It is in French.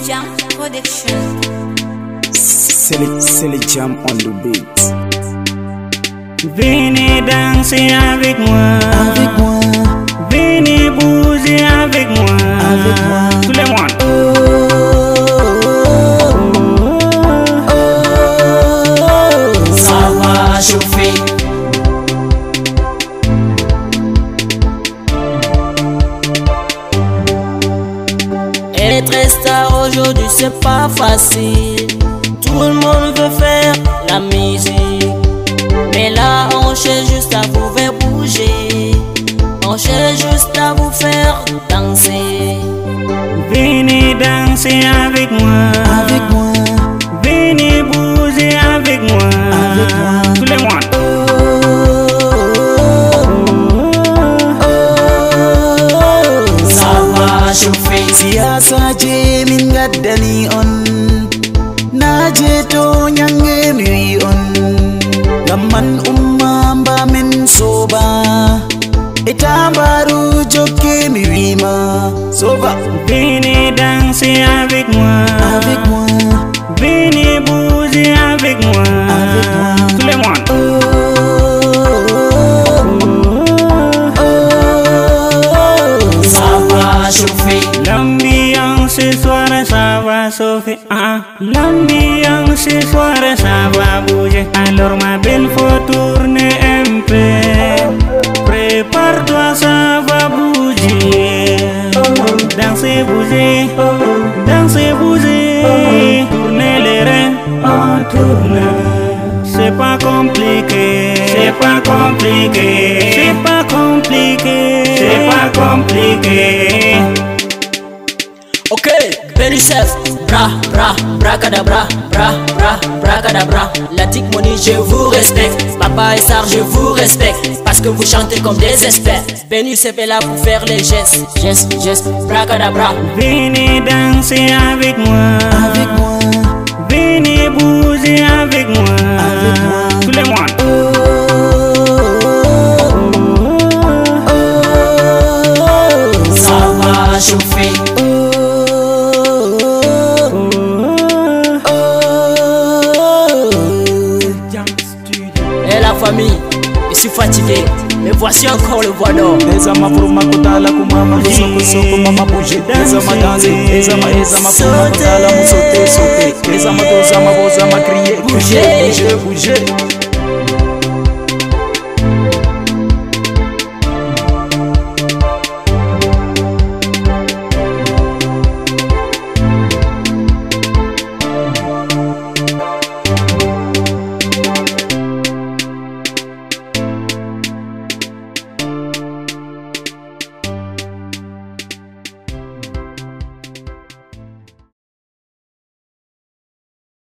Jam Production. C'est les jam on the beat. Venez danser avec moi. Avec moi. Venez bouger avec moi. Avec moi. Tous les mois. Ça va chauffer. Être star aujourd'hui c'est pas facile. Tout le monde veut faire la musique, mais là on cherche juste à vous faire bouger. On cherche juste à vous faire danser. Venez danser avec moi. Avec moi. Venez bouger avec moi. Avec moi. Tous les mois. Ça va chauffer. Siyasa je min gaddani on. Naje to nyange mi wi on. Gamman umma mba men soba. Etambaru jokke mi wi ma. Soba. Venez danser avec moi. Avec moi. Venez bouger avec moi. Avec moi. Tous les mois. Ça va chauffer. L'ambiance ce soir ça va chauffer. L'ambiance ce soir ça va bouger. Alors ma belle faut tourner un peu. Prépare-toi ça va bouger. Danser, bouger. Danser, bouger. Tourner les reins. On tourne. C'est pas compliqué. C'est pas compliqué. C'est pas compliqué. C'est pas compliqué. Ok, Benicef, bra, bra, bracadabra, bra, bra, bracadabra. La tic money, je vous respecte. Papa et Sar, je vous respecte. Parce que vous chantez comme des experts. Benicef est là pour faire les gestes. Gestes, gestes, bracadabra. Venez danser avec moi. Avec moi. Venez bouger avec moi. Avec moi. Tous les mois. Ça va chauffer. Et la famille, je suis fatigué, mais voici encore le voix d'or. Ezama pour makutala kumama kusoko soko mama bouger. Ezama danser, ezama pour makutala musote sote. Ezama dozama bozama crier, bouger, bouger, bouger.